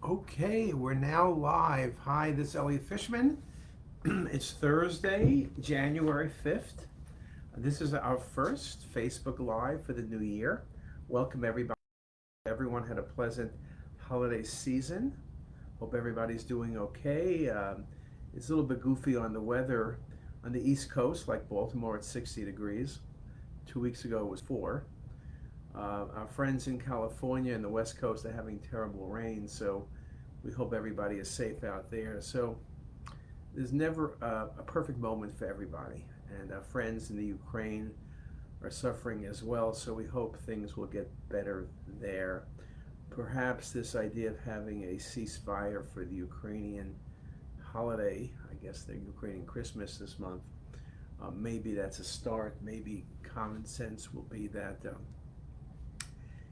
Okay, we're now live. Hi, this is Elliot Fishman. It's Thursday, January 5th. This is our first Facebook Live for the new year. Welcome everybody. Everyone had a pleasant holiday season. Hope everybody's doing okay. It's a little bit goofy on the weather on the East Coast, like Baltimore at 60 degrees. 2 weeks ago it was 4. Our friends in California and the West Coast are having terrible rain, so we hope everybody is safe out there. So there's never a perfect moment for everybody, and our friends in the Ukraine are suffering as well, so we hope things will get better there. Perhaps this idea of having a ceasefire for the Ukrainian holiday, I guess the Ukrainian Christmas this month, maybe that's a start. Maybe common sense will be that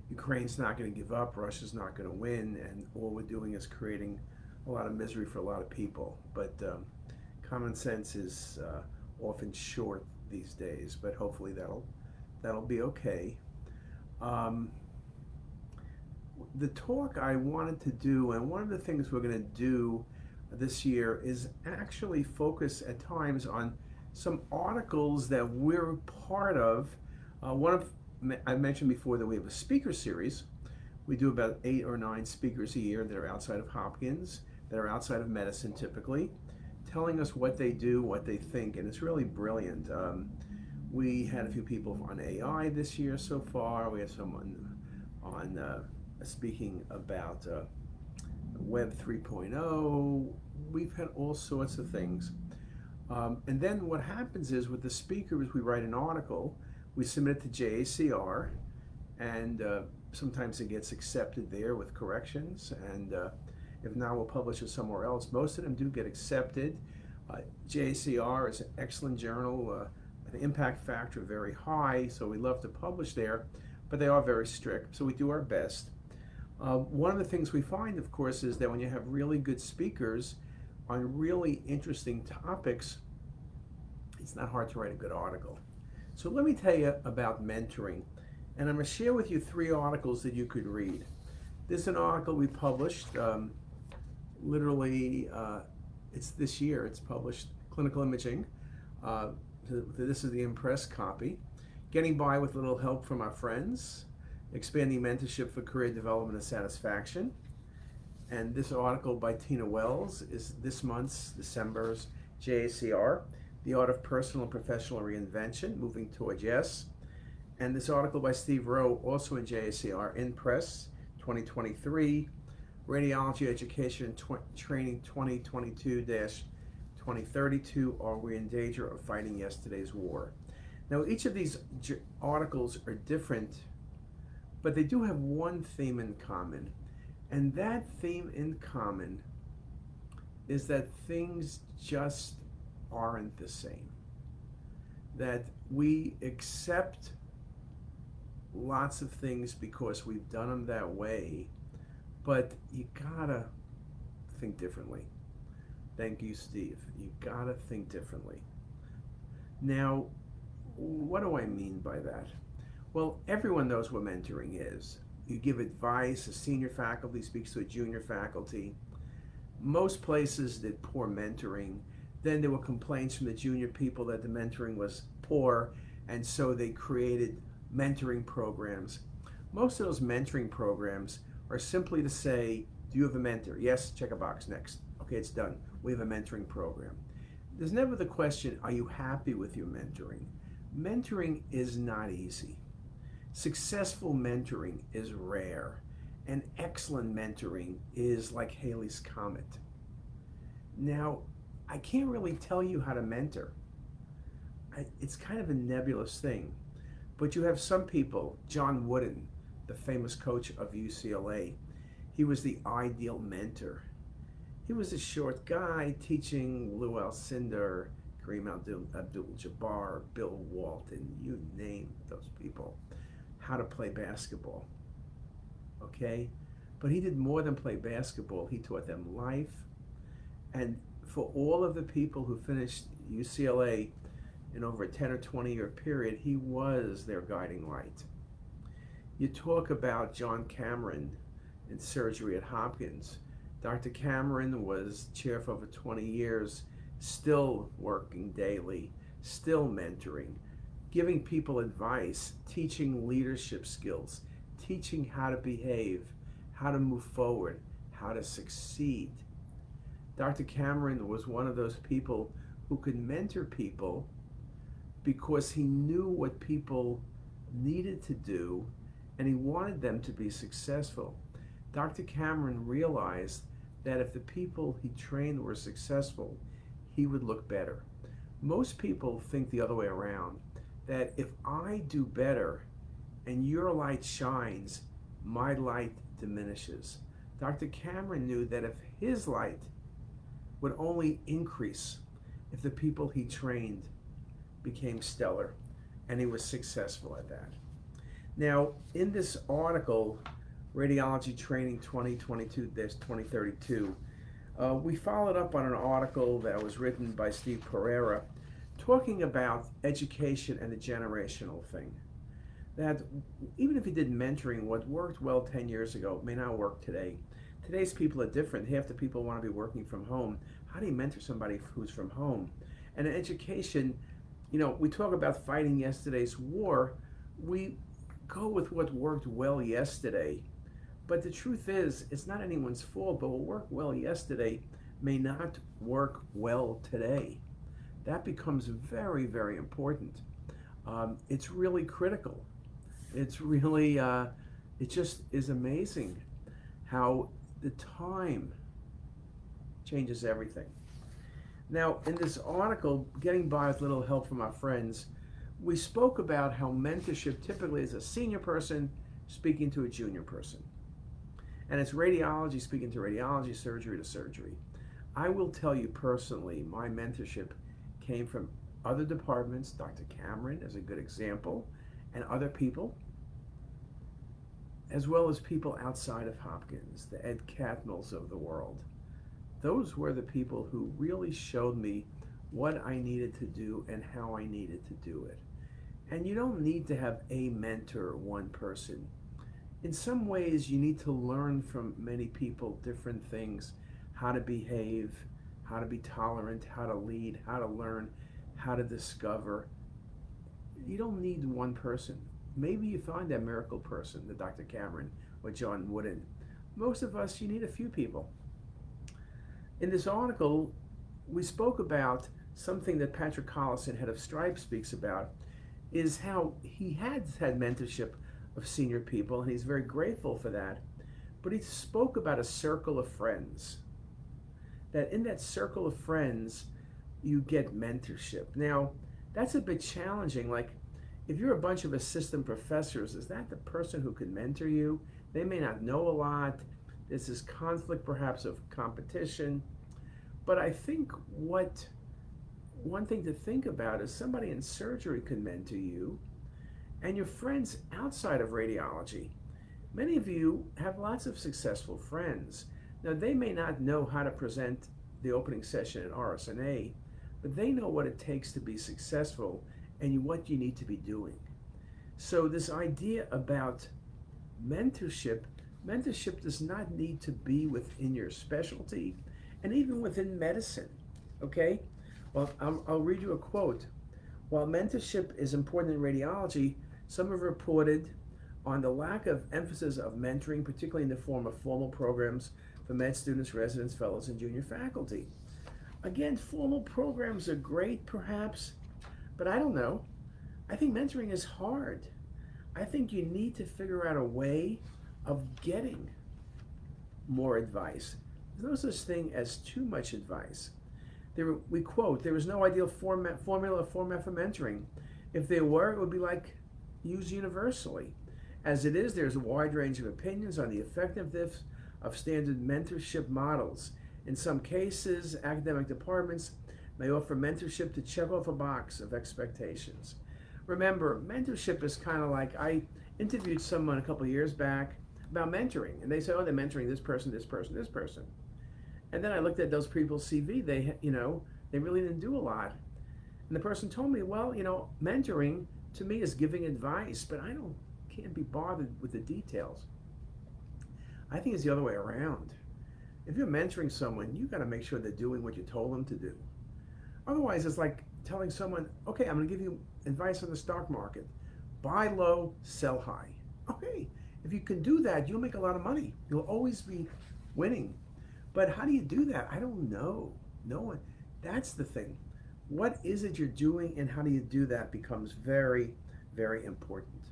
Ukraine's not going to give up, Russia's not going to win, and all we're doing is creating a lot of misery for a lot of people. But common sense is often short these days, but hopefully that'll be okay. The talk I wanted to do, and one of the things we're going to do this year, is actually focus at times on some articles that we're part of. One of I mentioned before that we have a speaker series. We do about 8 or 9 speakers a year that are outside of Hopkins, that are outside of medicine typically, telling us what they do, what they think, and it's really brilliant. We had a few people on AI this year so far. We had someone on speaking about Web 3.0. We've had all sorts of things. And then what happens is with the speakers, we write an article, we submit it to JACR, and sometimes it gets accepted there with corrections, and if not, we'll publish it somewhere else. Most of them do get accepted. JACR is an excellent journal, the impact factor very high, so we love to publish there, but they are very strict, so we do our best. One of the things we find, of course, is that when you have really good speakers on really interesting topics, it's not hard to write a good article. So let me tell you about mentoring, and I'm going to share with you 3 articles that you could read. This is an article we published, literally, it's this year, it's published, Clinical Imaging. This is the Impress copy. Getting by with little help from our friends, expanding mentorship for career development and satisfaction. And this article by Tina Wells is this month's, December's JACR. The Art of Personal and Professional Reinvention, Moving Towards Yes. And this article by Steve Rowe, also in JACR, in Press 2023, Radiology Education and Training 2022-2032, Are We in Danger of Fighting Yesterday's War? Now, each of these articles are different, but they do have one theme in common. And that theme in common is that things just aren't the same. That we accept lots of things because we've done them that way, but you gotta think differently. Thank you, Steve. You gotta think differently. Now, what do I mean by that? Well, everyone knows what mentoring is. You give advice, a senior faculty speaks to a junior faculty. Most places did poor mentoring. Then there were complaints from the junior people that the mentoring was poor, and so they created mentoring programs. Most of those mentoring programs are simply to say, do you have a mentor? Yes, check a box, next. Okay, it's done. We have a mentoring program. There's never the question, are you happy with your mentoring? Mentoring is not easy. Successful mentoring is rare, and excellent mentoring is like Halley's Comet. Now, I can't really tell you how to mentor. It's kind of a nebulous thing. But you have some people, John Wooden, the famous coach of UCLA, he was the ideal mentor. He was a short guy teaching Lou Alcindor, Kareem Abdul-Jabbar, Bill Walton, you name those people, how to play basketball. Okay? But he did more than play basketball. He taught them life. And for all of the people who finished UCLA in over a 10 or 20 year period, he was their guiding light. You talk about John Cameron in surgery at Hopkins. Dr. Cameron was chair for over 20 years, still working daily, still mentoring, giving people advice, teaching leadership skills, teaching how to behave, how to move forward, how to succeed. Dr. Cameron was one of those people who could mentor people because he knew what people needed to do and he wanted them to be successful. Dr. Cameron realized that if the people he trained were successful, he would look better. Most people think the other way around, that if I do better and your light shines, my light diminishes. Dr. Cameron knew that if his light would only increase if the people he trained became stellar, and he was successful at that. Now, in this article, Radiology Training 2022-2032, we followed up on an article that was written by Steve Pereira talking about education and the generational thing. That even if you did mentoring, what worked well 10 years ago may not work today. Today's people are different. Half the people want to be working from home. How do you mentor somebody who's from home? And in education, we talk about fighting yesterday's war. We go with what worked well yesterday. But the truth is, it's not anyone's fault, but what worked well yesterday may not work well today. That becomes very, very important. It's really critical. It's really, it just is amazing how the time changes everything. Now, in this article, Getting By with Little Help from Our Friends, we spoke about how mentorship typically is a senior person speaking to a junior person. And it's radiology speaking to radiology, surgery to surgery. I will tell you personally, my mentorship came from other departments. Dr. Cameron is a good example, and other people, as well as people outside of Hopkins, the Ed Catmulls of the world. Those were the people who really showed me what I needed to do and how I needed to do it. And you don't need to have a mentor, one person. In some ways, you need to learn from many people different things, how to behave, how to be tolerant, how to lead, how to learn, how to discover. You don't need one person. Maybe you find that miracle person, the Dr. Cameron or John Wooden. Most of us, you need a few people. In this article, we spoke about something that Patrick Collison, head of Stripe, speaks about, is how he had mentorship of senior people, and he's very grateful for that. But he spoke about a circle of friends. That in that circle of friends, you get mentorship. Now, that's a bit challenging. Like, if you're a bunch of assistant professors, is that the person who can mentor you? They may not know a lot. There's this conflict perhaps of competition. But I think one thing to think about is somebody in surgery can mentor you, and your friends outside of radiology. Many of you have lots of successful friends. Now, they may not know how to present the opening session at RSNA, but they know what it takes to be successful and what you need to be doing. So this idea about mentorship does not need to be within your specialty and even within medicine, okay? Well, I'll read you a quote. While mentorship is important in radiology, some have reported on the lack of emphasis of mentoring, particularly in the form of formal programs for med students, residents, fellows, and junior faculty. Again, formal programs are great, perhaps, but I don't know. I think mentoring is hard. I think you need to figure out a way of getting more advice. There's no such thing as too much advice. We quote, there is no ideal formula for mentoring. If there were, it would be like used universally. As it is, there's a wide range of opinions on the effectiveness of standard mentorship models. In some cases, academic departments may offer mentorship to check off a box of expectations. Remember, mentorship is kind of like, I interviewed someone a couple of years back about mentoring, and they said, oh, they're mentoring this person, this person, this person. And then I looked at those people's CV, they really didn't do a lot. And the person told me, well, mentoring to me is giving advice, but I can't be bothered with the details. I think it's the other way around. If you're mentoring someone, you got to make sure they're doing what you told them to do. Otherwise, it's like telling someone, okay, I'm going to give you advice on the stock market. Buy low, sell high. Okay, if you can do that, you'll make a lot of money. You'll always be winning. But how do you do that? I don't know. No one. That's the thing. What is it you're doing and how do you do that becomes very, very important.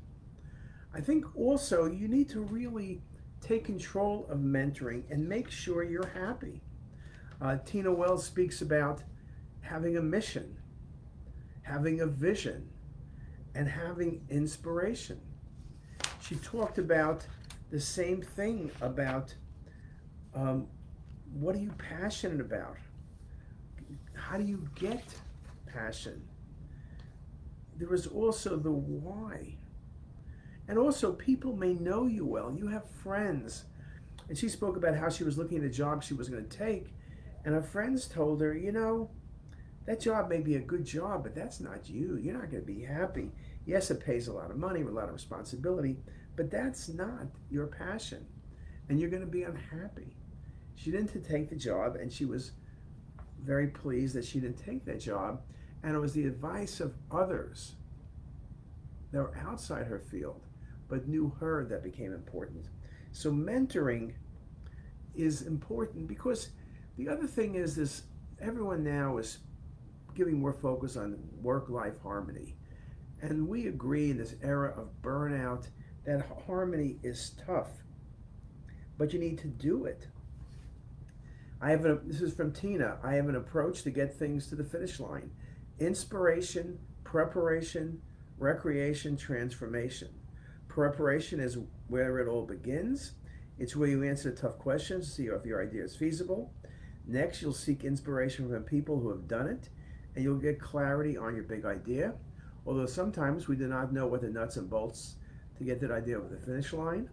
I think also you need to really take control of mentoring and make sure you're happy. Tina Wells speaks about having a mission, having a vision, and having inspiration. She talked about the same thing about what are you passionate about? How do you get passion? There was also the why. And also, people may know you well. You have friends. And she spoke about how she was looking at a job she was going to take, and her friends told her, you know, that job may be a good job, but that's not you. You're not going to be happy. Yes, it pays a lot of money, a lot of responsibility, but that's not your passion, and you're going to be unhappy. She didn't take the job, and she was very pleased that she didn't take that job, and it was the advice of others that were outside her field but knew her that became important. So mentoring is important because the other thing is this: everyone now is giving more focus on work-life harmony, and we agree in this era of burnout that harmony is tough, but you need to do it. This is from Tina. I have an approach to get things to the finish line: inspiration, preparation, recreation, transformation. Preparation is where it all begins. It's where you answer tough questions to see if your idea is feasible. Next, you'll seek inspiration from people who have done it, and you'll get clarity on your big idea. Although sometimes we do not know what the nuts and bolts to get that idea over the finish line.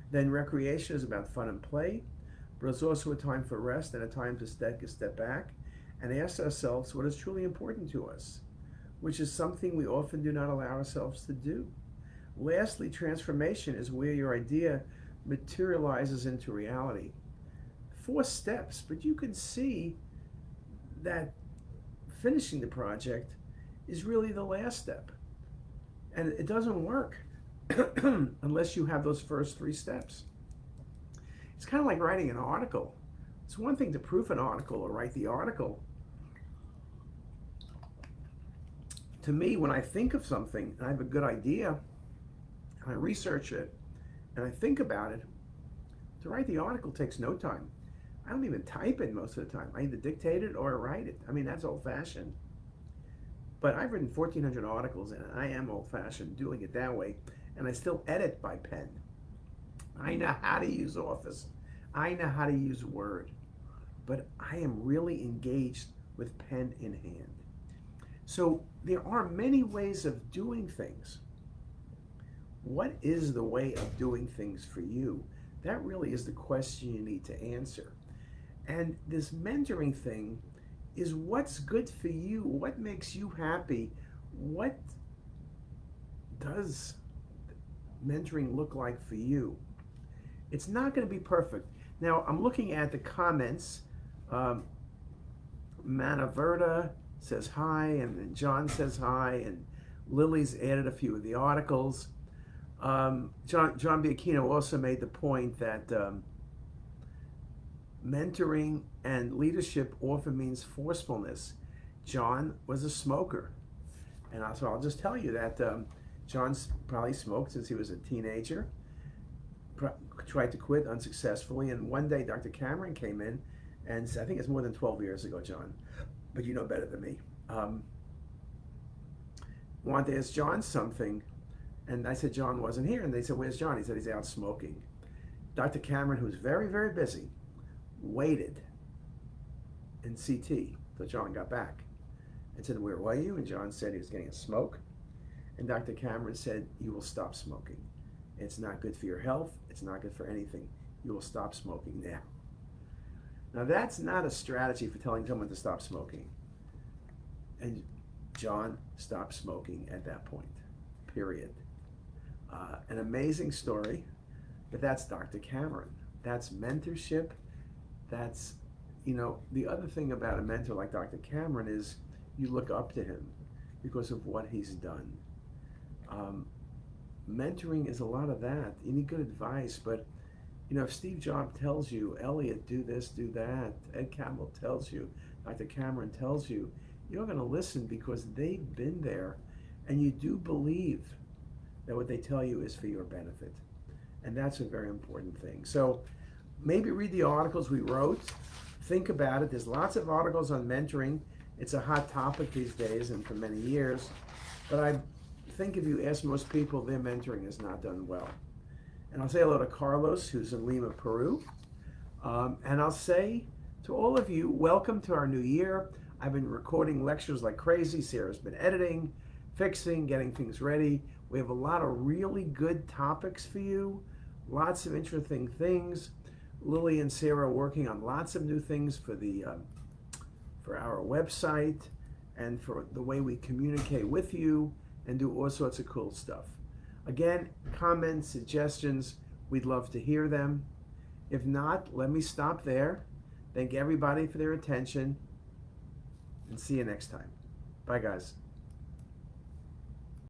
Then recreation is about fun and play, but it's also a time for rest and a time to take a step back and ask ourselves what is truly important to us, which is something we often do not allow ourselves to do. Lastly, transformation is where your idea materializes into reality. 4 steps, but you can see that finishing the project is really the last step. And it doesn't work unless you have those first 3 steps. It's kind of like writing an article. It's one thing to proof an article or write the article. To me, when I think of something and I have a good idea, and I research it, and I think about it, to write the article takes no time. I don't even type it most of the time. I either dictate it or write it. I mean, that's old-fashioned. But I've written 1,400 articles, and I am old-fashioned doing it that way, and I still edit by pen. I know how to use Office. I know how to use Word. But I am really engaged with pen in hand. So there are many ways of doing things. What is the way of doing things for you? That really is the question you need to answer. And this mentoring thing is what's good for you, what makes you happy, what does mentoring look like for you? It's not going to be perfect. Now, I'm looking at the comments. Manaverta says hi, and then John says hi, and Lily's added a few of the articles. John Biacchino also made the point that mentoring and leadership often means forcefulness. John was a smoker, and so I'll just tell you that John's probably smoked since he was a teenager, tried to quit unsuccessfully, and one day Dr. Cameron came in, and I think it's more than 12 years ago, John, but you know better than me, wanted to ask John something. And I said, John wasn't here. And they said, where's John? He said, he's out smoking. Dr. Cameron, who's very, very busy, waited in CT till John got back and said, where were you? And John said he was getting a smoke. And Dr. Cameron said, you will stop smoking. It's not good for your health. It's not good for anything. You will stop smoking now. Now, that's not a strategy for telling someone to stop smoking. And John stopped smoking at that point, period. An amazing story, but that's Dr. Cameron. That's mentorship. That's, the other thing about a mentor like Dr. Cameron is you look up to him because of what he's done. Mentoring is a lot of that. You need good advice, but if Steve Jobs tells you, Elliot, do this, do that, Ed Catmull tells you, Dr. Cameron tells you, you're going to listen because they've been there, and you do believe that what they tell you is for your benefit. And that's a very important thing. So maybe read the articles we wrote. Think about it. There's lots of articles on mentoring. It's a hot topic these days and for many years. But I think if you ask most people, their mentoring is not done well. And I'll say hello to Carlos, who's in Lima, Peru. And I'll say to all of you, welcome to our new year. I've been recording lectures like crazy. Sarah's been editing, fixing, getting things ready. We have a lot of really good topics for you, lots of interesting things. Lily and Sarah are working on lots of new things for our website and for the way we communicate with you and do all sorts of cool stuff. Again, comments, suggestions, we'd love to hear them. If not, let me stop there. Thank everybody for their attention and see you next time. Bye, guys.